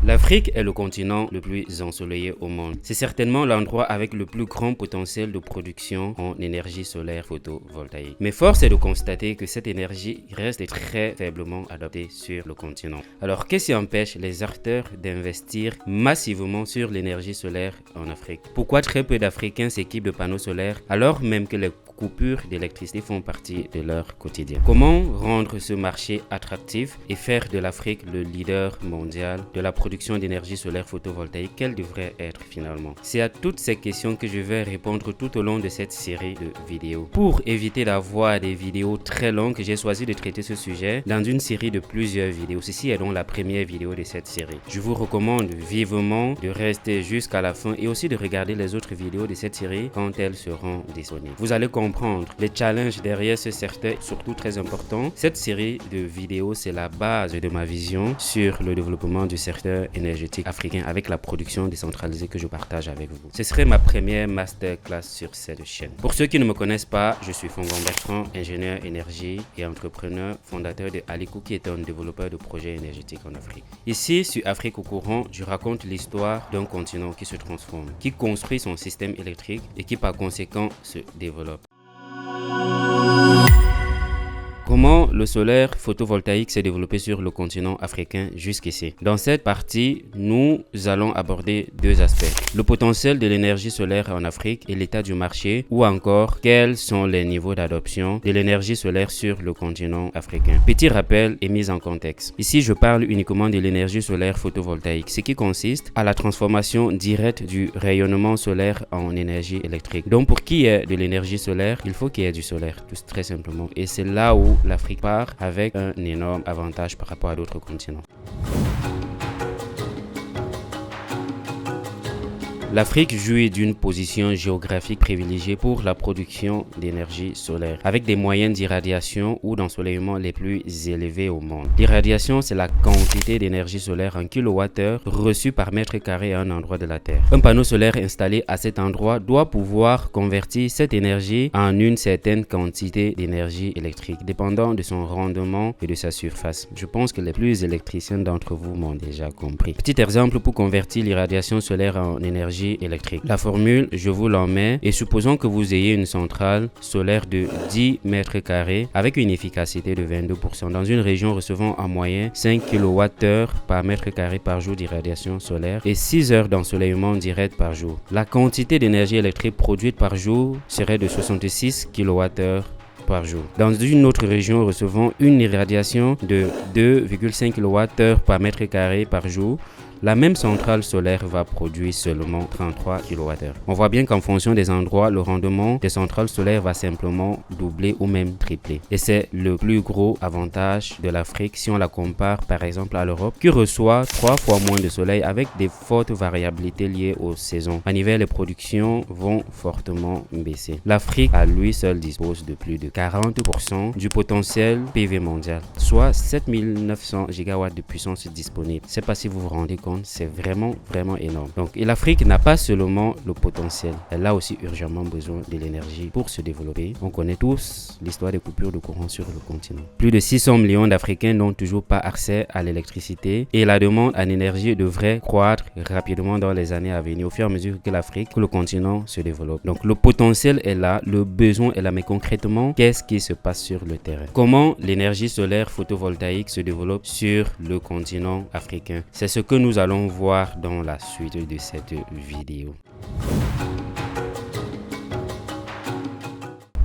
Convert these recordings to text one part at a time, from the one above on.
L'Afrique est le continent le plus ensoleillé au monde. C'est certainement l'endroit avec le plus grand potentiel de production en énergie solaire photovoltaïque. Mais force est de constater que cette énergie reste très faiblement adoptée sur le continent. Alors qu'est-ce qui empêche les acteurs d'investir massivement sur l'énergie solaire en Afrique? Pourquoi très peu d'Africains s'équipent de panneaux solaires alors même que les coupures d'électricité font partie de leur quotidien? Comment rendre ce marché attractif et faire de l'Afrique le leader mondial de la production d'énergie solaire photovoltaïque? Quelle devrait être finalement? C'est à toutes ces questions que je vais répondre tout au long de cette série de vidéos. Pour éviter d'avoir des vidéos très longues, j'ai choisi de traiter ce sujet dans une série de plusieurs vidéos. Ceci est donc la première vidéo de cette série. Je vous recommande vivement de rester jusqu'à la fin et aussi de regarder les autres vidéos de cette série quand elles seront disponibles. Vous allez comprendre les challenges derrière ce secteur, surtout très important. Cette série de vidéos, c'est la base de ma vision sur le développement du secteur énergétique africain avec la production décentralisée que je partage avec vous. Ce serait ma première masterclass sur cette chaîne. Pour ceux qui ne me connaissent pas, je suis Fongon Bertrand, ingénieur énergie et entrepreneur, fondateur de Alico qui est un développeur de projets énergétiques en Afrique. Ici, sur Afrique au courant, je raconte l'histoire d'un continent qui se transforme, qui construit son système électrique et qui par conséquent se développe. Comment le solaire photovoltaïque s'est développé sur le continent africain jusqu'ici? Dans cette partie, nous allons aborder deux aspects. Le potentiel de l'énergie solaire en Afrique et l'état du marché, ou encore quels sont les niveaux d'adoption de l'énergie solaire sur le continent africain. Petit rappel et mise en contexte. Ici, je parle uniquement de l'énergie solaire photovoltaïque, ce qui consiste à la transformation directe du rayonnement solaire en énergie électrique. Donc pour qu'il y ait de l'énergie solaire, il faut qu'il y ait du solaire, tout très simplement. Et c'est là où l'Afrique part avec un énorme avantage par rapport à d'autres continents. L'Afrique jouit d'une position géographique privilégiée pour la production d'énergie solaire, avec des moyennes d'irradiation ou d'ensoleillement les plus élevés au monde. L'irradiation, c'est la quantité d'énergie solaire en kilowattheure reçue par mètre carré à un endroit de la Terre. Un panneau solaire installé à cet endroit doit pouvoir convertir cette énergie en une certaine quantité d'énergie électrique, dépendant de son rendement et de sa surface. Je pense que les plus électriciens d'entre vous m'ont déjà compris. Petit exemple pour convertir l'irradiation solaire en énergie électrique. La formule, je vous l'en mets, et supposons que vous ayez une centrale solaire de 10 mètres carrés avec une efficacité de 22% dans une région recevant en moyenne 5 kWh par mètre carré par jour d'irradiation solaire et 6 heures d'ensoleillement direct par jour. La quantité d'énergie électrique produite par jour serait de 66 kWh par jour. Dans une autre région recevant une irradiation de 2,5 kWh par mètre carré par jour, la même centrale solaire va produire seulement 33 kWh. On voit bien qu'en fonction des endroits, le rendement des centrales solaires va simplement doubler ou même tripler. Et c'est le plus gros avantage de l'Afrique si on la compare par exemple à l'Europe qui reçoit 3 fois moins de soleil avec des fortes variabilités liées aux saisons. En hiver, les productions vont fortement baisser. L'Afrique à lui seul dispose de plus de 40% du potentiel PV mondial, soit 7900 gigawatts de puissance disponible. Je ne sais pas si vous vous rendez compte, c'est vraiment énorme. Donc, et l'Afrique n'a pas seulement le potentiel, elle a aussi urgemment besoin de l'énergie pour se développer. On connaît tous l'histoire des coupures de courant sur le continent. Plus de 600 millions d'Africains n'ont toujours pas accès à l'électricité et la demande en énergie devrait croître rapidement dans les années à venir au fur et à mesure que le continent se développe. Donc, le potentiel est là, le besoin est là, mais concrètement, qu'est-ce qui se passe sur le terrain? Comment l'énergie solaire photovoltaïque se développe sur le continent africain? C'est ce que nous allons voir dans la suite de cette vidéo.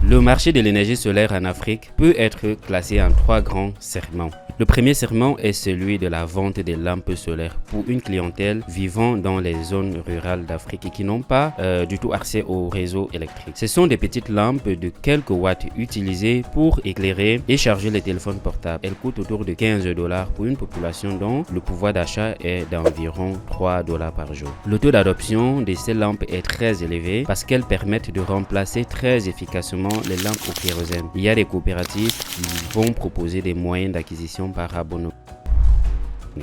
Le marché de l'énergie solaire en Afrique peut être classé en 3 grands segments. Le premier segment est celui de la vente des lampes solaires pour une clientèle vivant dans les zones rurales d'Afrique et qui n'ont pas du tout accès au réseau électrique. Ce sont des petites lampes de quelques watts utilisées pour éclairer et charger les téléphones portables. Elles coûtent autour de 15 $ pour une population dont le pouvoir d'achat est d'environ 3 $ par jour. Le taux d'adoption de ces lampes est très élevé parce qu'elles permettent de remplacer très efficacement les lampes au kérosène. Il y a des coopératives qui vont proposer des moyens d'acquisition par abonnement.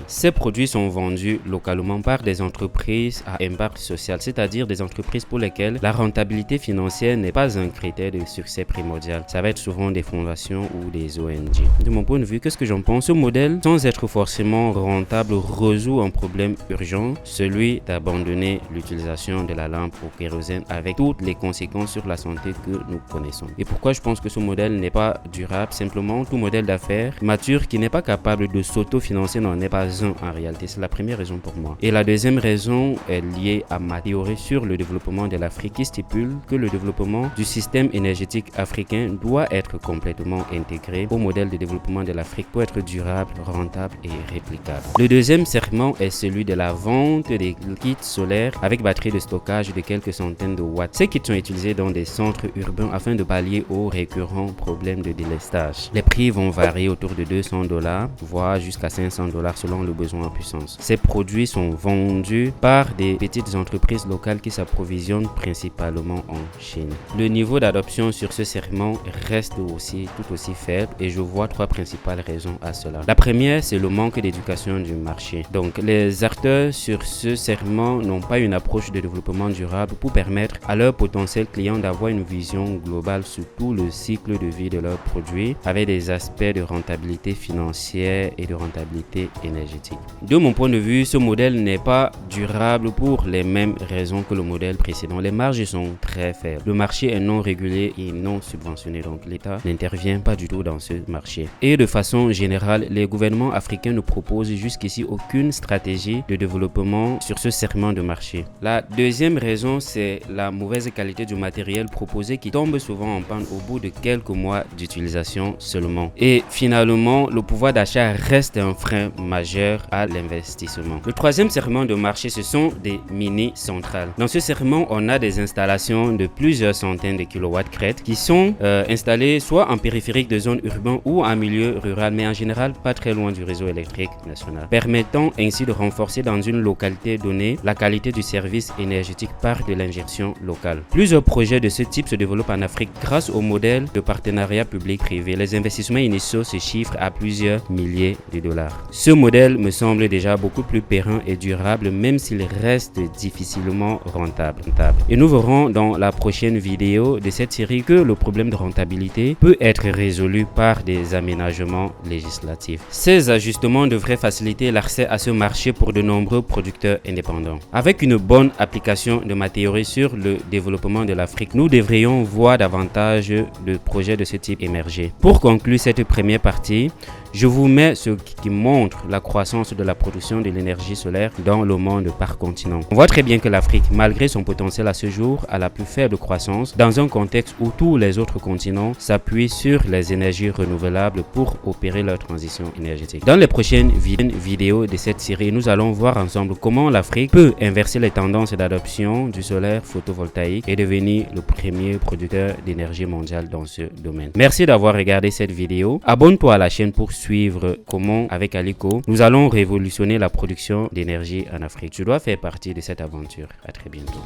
Ces produits sont vendus localement par des entreprises à impact social, c'est-à-dire des entreprises pour lesquelles la rentabilité financière n'est pas un critère de succès primordial. Ça va être souvent des fondations ou des ONG. De mon point de vue, qu'est-ce que j'en pense? Ce modèle, sans être forcément rentable, résout un problème urgent, celui d'abandonner l'utilisation de la lampe au kérosène avec toutes les conséquences sur la santé que nous connaissons. Et pourquoi je pense que ce modèle n'est pas durable? Simplement, tout modèle d'affaires mature qui n'est pas capable de s'autofinancer n'en est pas un en réalité. C'est la première raison pour moi. Et la deuxième raison est liée à ma théorie sur le développement de l'Afrique qui stipule que le développement du système énergétique africain doit être complètement intégré au modèle de développement de l'Afrique pour être durable, rentable et réplicable. Le deuxième segment est celui de la vente des kits solaires avec batterie de stockage de quelques centaines de watts. Ces kits sont utilisés dans des centres urbains afin de pallier aux récurrents problèmes de délestage. Les prix vont varier autour de $200, voire jusqu'à $500 selon le besoin en puissance. Ces produits sont vendus par des petites entreprises locales qui s'approvisionnent principalement en Chine. Le niveau d'adoption sur ce segment reste tout aussi faible et je vois trois principales raisons à cela. La première, c'est le manque d'éducation du marché. Donc, les acteurs sur ce segment n'ont pas une approche de développement durable pour permettre à leurs potentiels clients d'avoir une vision globale sur tout le cycle de vie de leurs produits avec des aspects de rentabilité financière et de rentabilité énergétique. De mon point de vue, ce modèle n'est pas durable pour les mêmes raisons que le modèle précédent. Les marges sont très faibles. Le marché est non régulé et non subventionné, donc l'État n'intervient pas du tout dans ce marché. Et de façon générale, les gouvernements africains ne proposent jusqu'ici aucune stratégie de développement sur ce segment de marché. La deuxième raison, c'est la mauvaise qualité du matériel proposé qui tombe souvent en panne au bout de quelques mois d'utilisation seulement. Et finalement, le pouvoir d'achat reste un frein majeur à l'investissement. Le troisième segment de marché, ce sont des mini-centrales. Dans ce segment, on a des installations de plusieurs centaines de kilowatts crête qui sont installées soit en périphérique de zones urbaines ou en milieu rural, mais en général pas très loin du réseau électrique national, permettant ainsi de renforcer dans une localité donnée la qualité du service énergétique par de l'injection locale. Plusieurs projets de ce type se développent en Afrique grâce au modèle de partenariat public-privé. Les investissements initiaux se chiffrent à plusieurs milliers de dollars. Ce modèle me semble déjà beaucoup plus pérenne et durable, même s'il reste difficilement rentable. Et nous verrons dans la prochaine vidéo de cette série que le problème de rentabilité peut être résolu par des aménagements législatifs. Ces ajustements devraient faciliter l'accès à ce marché pour de nombreux producteurs indépendants. Avec une bonne application de ma théorie sur le développement de l'Afrique, nous devrions voir davantage de projets de ce type émerger. Pour conclure cette première partie, je vous mets ce qui montre la croissance de la production de l'énergie solaire dans le monde par continent. On voit très bien que l'Afrique, malgré son potentiel à ce jour, a la plus faible croissance dans un contexte où tous les autres continents s'appuient sur les énergies renouvelables pour opérer leur transition énergétique. Dans les prochaines vidéos de cette série, nous allons voir ensemble comment l'Afrique peut inverser les tendances d'adoption du solaire photovoltaïque et devenir le premier producteur d'énergie mondiale dans ce domaine. Merci d'avoir regardé cette vidéo. Abonne-toi à la chaîne pour suivre comment, avec Aliko, nous allons révolutionner la production d'énergie en Afrique. Tu dois faire partie de cette aventure. À très bientôt.